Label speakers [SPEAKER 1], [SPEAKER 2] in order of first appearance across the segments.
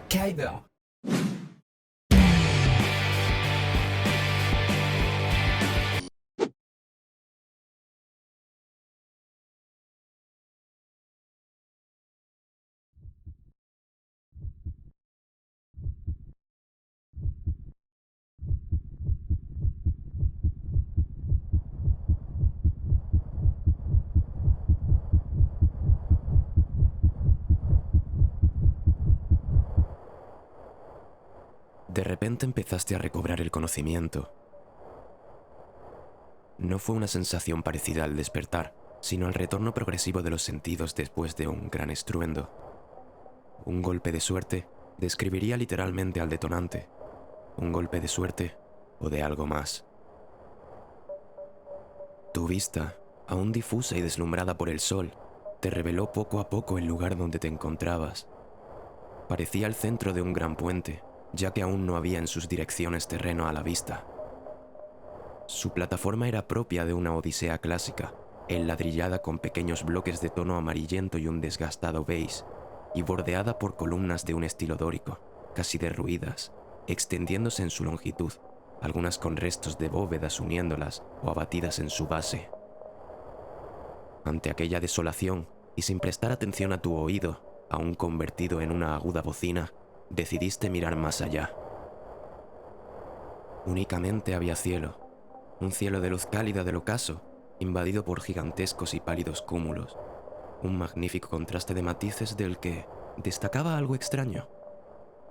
[SPEAKER 1] Kaido.
[SPEAKER 2] De repente empezaste a recobrar el conocimiento. No fue una sensación parecida al despertar, sino el retorno progresivo de los sentidos después de un gran estruendo. Un golpe de suerte describiría literalmente al detonante. Un golpe de suerte o de algo más. Tu vista, aún difusa y deslumbrada por el sol, te reveló poco a poco el lugar donde te encontrabas. Parecía el centro de un gran puente, ya que aún no había en sus direcciones terreno a la vista. Su plataforma era propia de una odisea clásica, enladrillada con pequeños bloques de tono amarillento y un desgastado beige, y bordeada por columnas de un estilo dórico, casi derruidas, extendiéndose en su longitud, algunas con restos de bóvedas uniéndolas o abatidas en su base. Ante aquella desolación, y sin prestar atención a tu oído, aún convertido en una aguda bocina, decidiste mirar más allá. Únicamente había cielo, un cielo de luz cálida del ocaso, invadido por gigantescos y pálidos cúmulos, un magnífico contraste de matices del que destacaba algo extraño.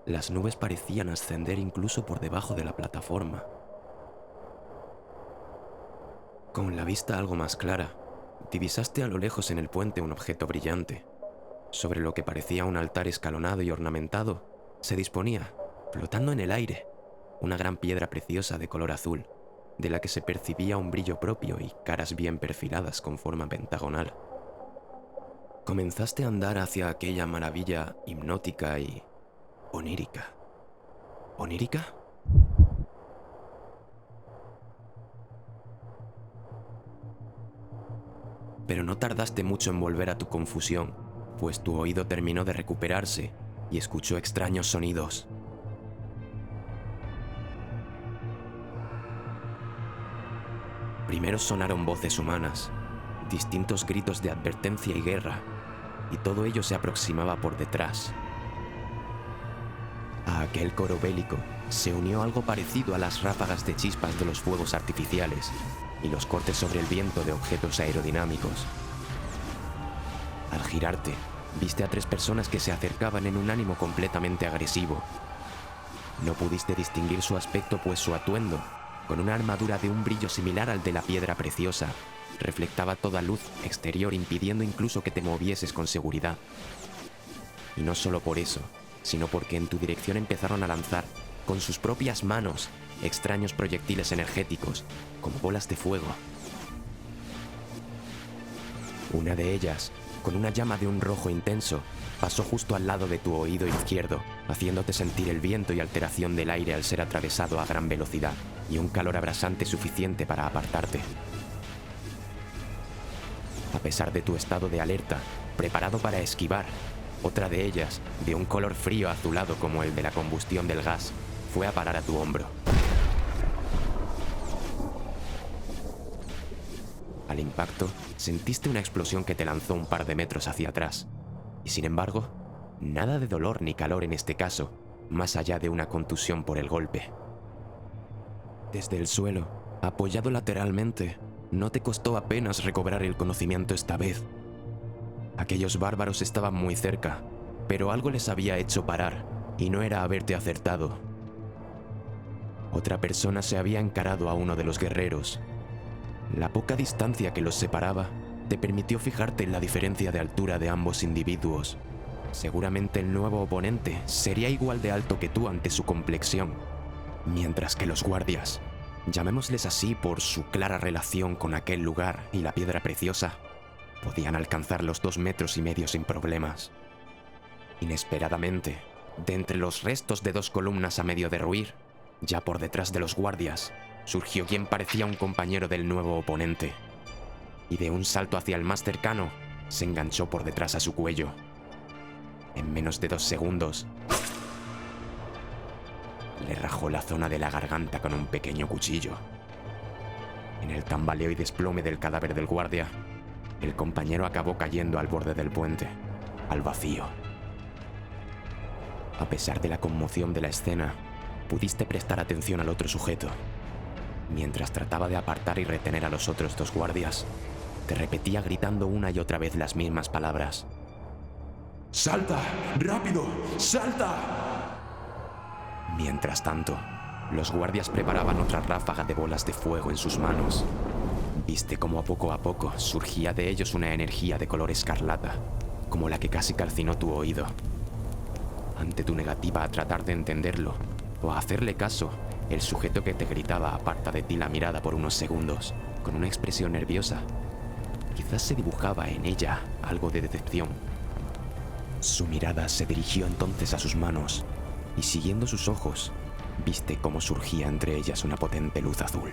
[SPEAKER 2] Las nubes parecían ascender incluso por debajo de la plataforma. Con la vista algo más clara, divisaste a lo lejos en el puente un objeto brillante. Sobre lo que parecía un altar escalonado y ornamentado, se disponía, flotando en el aire, una gran piedra preciosa de color azul, de la que se percibía un brillo propio y caras bien perfiladas con forma pentagonal. Comenzaste a andar hacia aquella maravilla hipnótica y onírica. ¿Onírica? Pero no tardaste mucho en volver a tu confusión, pues tu oído terminó de recuperarse y escuchó extraños sonidos. Primero sonaron voces humanas, distintos gritos de advertencia y guerra, y todo ello se aproximaba por detrás. A aquel coro bélico se unió algo parecido a las ráfagas de chispas de los fuegos artificiales y los cortes sobre el viento de objetos aerodinámicos. Al girarte, viste a 3 personas que se acercaban en un ánimo completamente agresivo. No pudiste distinguir su aspecto, pues su atuendo, con una armadura de un brillo similar al de la piedra preciosa, reflectaba toda luz exterior, impidiendo incluso que te movieses con seguridad. Y no solo por eso, sino porque en tu dirección empezaron a lanzar, con sus propias manos, extraños proyectiles energéticos, como bolas de fuego. Una de ellas, con una llama de un rojo intenso, pasó justo al lado de tu oído izquierdo, haciéndote sentir el viento y alteración del aire al ser atravesado a gran velocidad, y un calor abrasante suficiente para apartarte. A pesar de tu estado de alerta, preparado para esquivar, otra de ellas, de un color frío azulado como el de la combustión del gas, fue a parar a tu hombro. Al impacto, sentiste una explosión que te lanzó un par de metros hacia atrás, y sin embargo, nada de dolor ni calor en este caso, más allá de una contusión por el golpe. Desde el suelo, apoyado lateralmente, no te costó apenas recobrar el conocimiento esta vez. Aquellos bárbaros estaban muy cerca, pero algo les había hecho parar, y no era haberte acertado. Otra persona se había encarado a uno de los guerreros. La poca distancia que los separaba te permitió fijarte en la diferencia de altura de ambos individuos. Seguramente el nuevo oponente sería igual de alto que tú ante su complexión, mientras que los guardias, llamémosles así por su clara relación con aquel lugar y la piedra preciosa, podían alcanzar los 2,5 metros sin problemas. Inesperadamente, de entre los restos de 2 columnas a medio derruir, ya por detrás de los guardias, surgió quien parecía un compañero del nuevo oponente, y de un salto hacia el más cercano, se enganchó por detrás a su cuello. En menos de 2 segundos, le rajó la zona de la garganta con un pequeño cuchillo. En el tambaleo y desplome del cadáver del guardia, el compañero acabó cayendo al borde del puente, al vacío. A pesar de la conmoción de la escena, pudiste prestar atención al otro sujeto. Mientras trataba de apartar y retener a los otros dos guardias, te repetía gritando una y otra vez las mismas palabras.
[SPEAKER 1] ¡Salta! ¡Rápido! ¡Salta!
[SPEAKER 2] Mientras tanto, los guardias preparaban otra ráfaga de bolas de fuego en sus manos. Viste cómo a poco surgía de ellos una energía de color escarlata, como la que casi calcinó tu oído. Ante tu negativa a tratar de entenderlo o a hacerle caso, el sujeto que te gritaba aparta de ti la mirada por unos segundos, con una expresión nerviosa. Quizás se dibujaba en ella algo de decepción. Su mirada se dirigió entonces a sus manos, y siguiendo sus ojos, viste cómo surgía entre ellas una potente luz azul.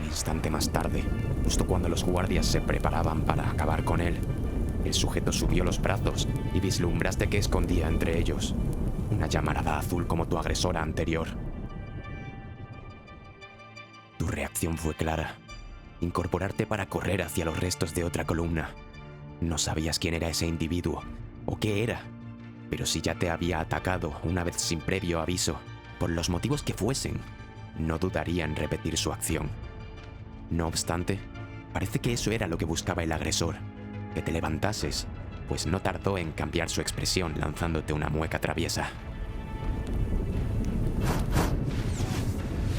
[SPEAKER 2] Un instante más tarde, justo cuando los guardias se preparaban para acabar con él, el sujeto subió los brazos y vislumbraste que escondía entre ellos una llamarada azul como tu agresora anterior. Tu reacción fue clara: incorporarte para correr hacia los restos de otra columna. No sabías quién era ese individuo o qué era, pero si ya te había atacado una vez sin previo aviso, por los motivos que fuesen, no dudaría en repetir su acción. No obstante, parece que eso era lo que buscaba el agresor, que te levantases, pues no tardó en cambiar su expresión lanzándote una mueca traviesa.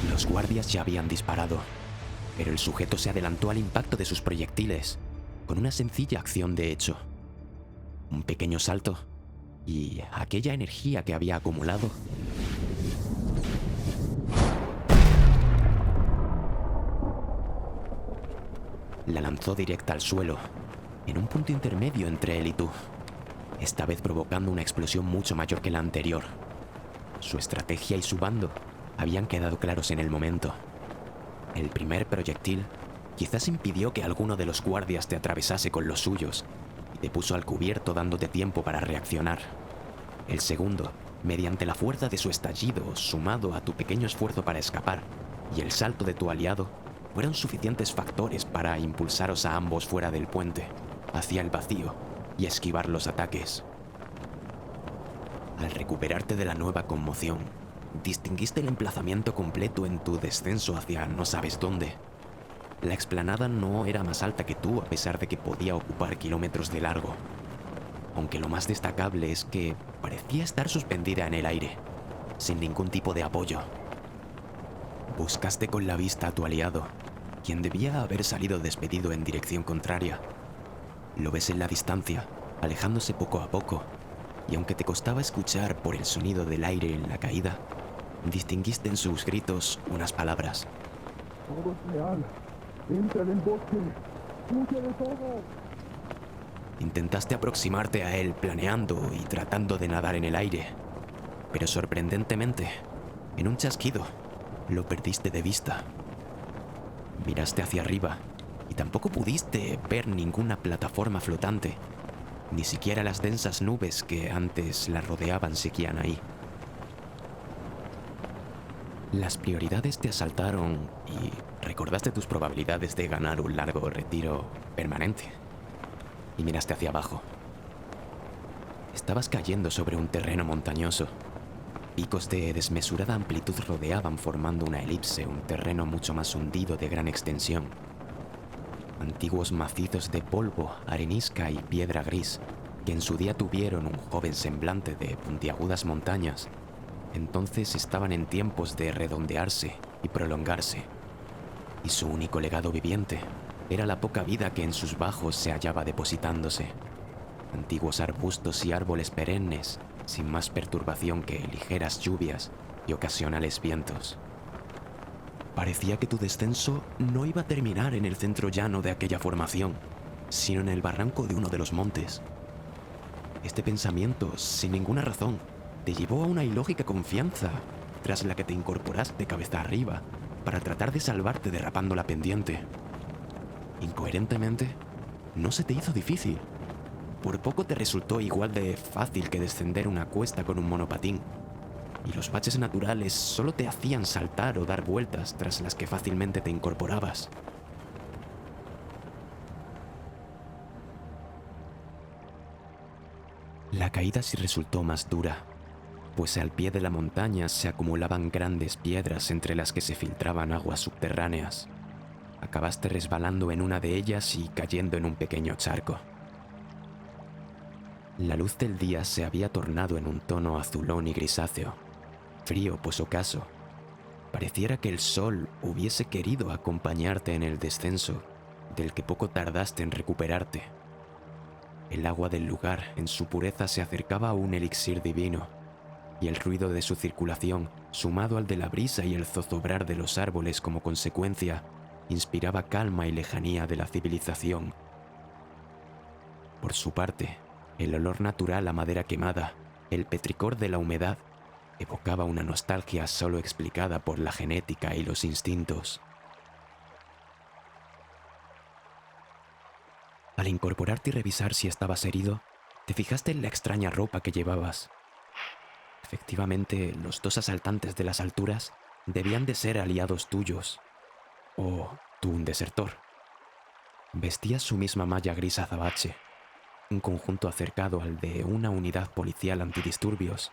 [SPEAKER 2] Los guardias ya habían disparado, pero el sujeto se adelantó al impacto de sus proyectiles, con una sencilla acción de hecho. Un pequeño salto, y aquella energía que había acumulado la lanzó directa al suelo, en un punto intermedio entre él y tú, esta vez provocando una explosión mucho mayor que la anterior. Su estrategia y su bando habían quedado claros en el momento. El primer proyectil quizás impidió que alguno de los guardias te atravesase con los suyos y te puso al cubierto dándote tiempo para reaccionar. El segundo, mediante la fuerza de su estallido, sumado a tu pequeño esfuerzo para escapar y el salto de tu aliado, fueron suficientes factores para impulsaros a ambos fuera del puente, hacia el vacío, y esquivar los ataques. Al recuperarte de la nueva conmoción, distinguiste el emplazamiento completo en tu descenso hacia no sabes dónde. La explanada no era más alta que tú, a pesar de que podía ocupar kilómetros de largo, aunque lo más destacable es que parecía estar suspendida en el aire, sin ningún tipo de apoyo. Buscaste con la vista a tu aliado, quien debía haber salido despedido en dirección contraria. Lo ves en la distancia, alejándose poco a poco, y aunque te costaba escuchar por el sonido del aire en la caída, distinguiste en sus gritos unas palabras.
[SPEAKER 3] Todo es real. Entra en el bosque. Huye de todo.
[SPEAKER 2] Intentaste aproximarte a él planeando y tratando de nadar en el aire, pero sorprendentemente, en un chasquido, lo perdiste de vista. Miraste hacia arriba y tampoco pudiste ver ninguna plataforma flotante, ni siquiera las densas nubes que antes la rodeaban seguían ahí. Las prioridades te asaltaron y recordaste tus probabilidades de ganar un largo retiro permanente. Y miraste hacia abajo. Estabas cayendo sobre un terreno montañoso. Picos de desmesurada amplitud rodeaban formando una elipse, un terreno mucho más hundido de gran extensión. Antiguos macizos de polvo, arenisca y piedra gris, que en su día tuvieron un joven semblante de puntiagudas montañas, entonces estaban en tiempos de redondearse y prolongarse, y su único legado viviente era la poca vida que en sus bajos se hallaba depositándose. Antiguos arbustos y árboles perennes, sin más perturbación que ligeras lluvias y ocasionales vientos. Parecía que tu descenso no iba a terminar en el centro llano de aquella formación, sino en el barranco de uno de los montes. Este pensamiento, sin ninguna razón, te llevó a una ilógica confianza, tras la que te incorporaste cabeza arriba para tratar de salvarte derrapando la pendiente. Incoherentemente, no se te hizo difícil. Por poco te resultó igual de fácil que descender una cuesta con un monopatín. y los baches naturales solo te hacían saltar o dar vueltas tras las que fácilmente te incorporabas. La caída sí resultó más dura, pues al pie de la montaña se acumulaban grandes piedras entre las que se filtraban aguas subterráneas. Acabaste resbalando en una de ellas y cayendo en un pequeño charco. La luz del día se había tornado en un tono azulón y grisáceo, frío pues ocaso. Pareciera que el sol hubiese querido acompañarte en el descenso, del que poco tardaste en recuperarte. El agua del lugar en su pureza se acercaba a un elixir divino, y el ruido de su circulación, sumado al de la brisa y el zozobrar de los árboles como consecuencia, inspiraba calma y lejanía de la civilización. Por su parte, el olor natural a madera quemada, el petricor de la humedad, evocaba una nostalgia solo explicada por la genética y los instintos. Al incorporarte y revisar si estabas herido, te fijaste en la extraña ropa que llevabas. Efectivamente, los dos asaltantes de las alturas debían de ser aliados tuyos. O tú un desertor. Vestías su misma malla gris azabache, un conjunto acercado al de una unidad policial antidisturbios,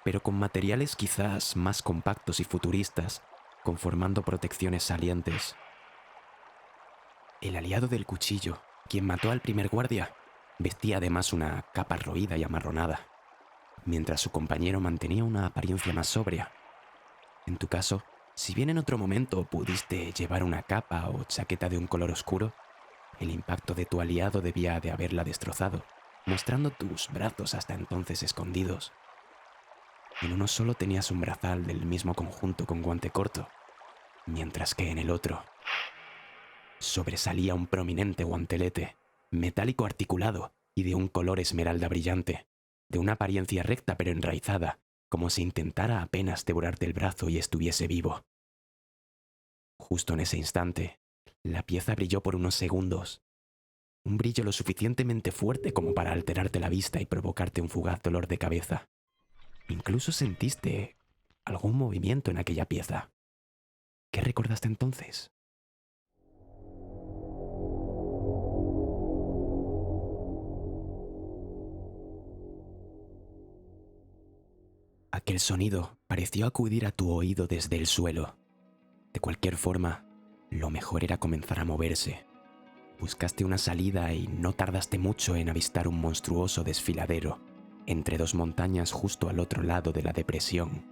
[SPEAKER 2] pero con materiales quizás más compactos y futuristas, conformando protecciones salientes. El aliado del cuchillo, quien mató al primer guardia, vestía además una capa roída y amarronada, mientras su compañero mantenía una apariencia más sobria. En tu caso, si bien en otro momento pudiste llevar una capa o chaqueta de un color oscuro, el impacto de tu aliado debía de haberla destrozado, mostrando tus brazos hasta entonces escondidos. En uno solo tenías un brazal del mismo conjunto con guante corto, mientras que en el otro sobresalía un prominente guantelete, metálico articulado y de un color esmeralda brillante, de una apariencia recta pero enraizada, como si intentara apenas devorarte el brazo y estuviese vivo. Justo en ese instante, la pieza brilló por unos segundos, un brillo lo suficientemente fuerte como para alterarte la vista y provocarte un fugaz dolor de cabeza. Incluso sentiste algún movimiento en aquella pieza. ¿Qué recordaste entonces? Aquel sonido pareció acudir a tu oído desde el suelo. De cualquier forma, lo mejor era comenzar a moverse. Buscaste una salida y no tardaste mucho en avistar un monstruoso desfiladero entre dos montañas justo al otro lado de la depresión.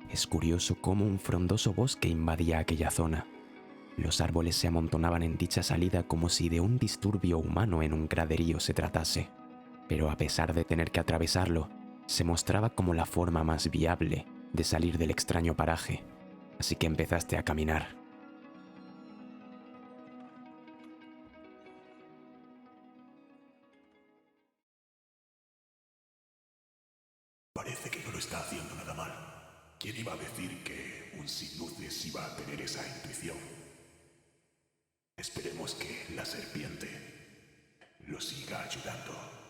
[SPEAKER 2] Es curioso cómo un frondoso bosque invadía aquella zona. Los árboles se amontonaban en dicha salida como si de un disturbio humano en un graderío se tratase, pero a pesar de tener que atravesarlo, se mostraba como la forma más viable de salir del extraño paraje, así que empezaste a caminar.
[SPEAKER 1] Parece que no lo está haciendo nada mal. ¿Quién iba a decir que un sin luces iba a tener esa intuición? Esperemos que la serpiente lo siga ayudando.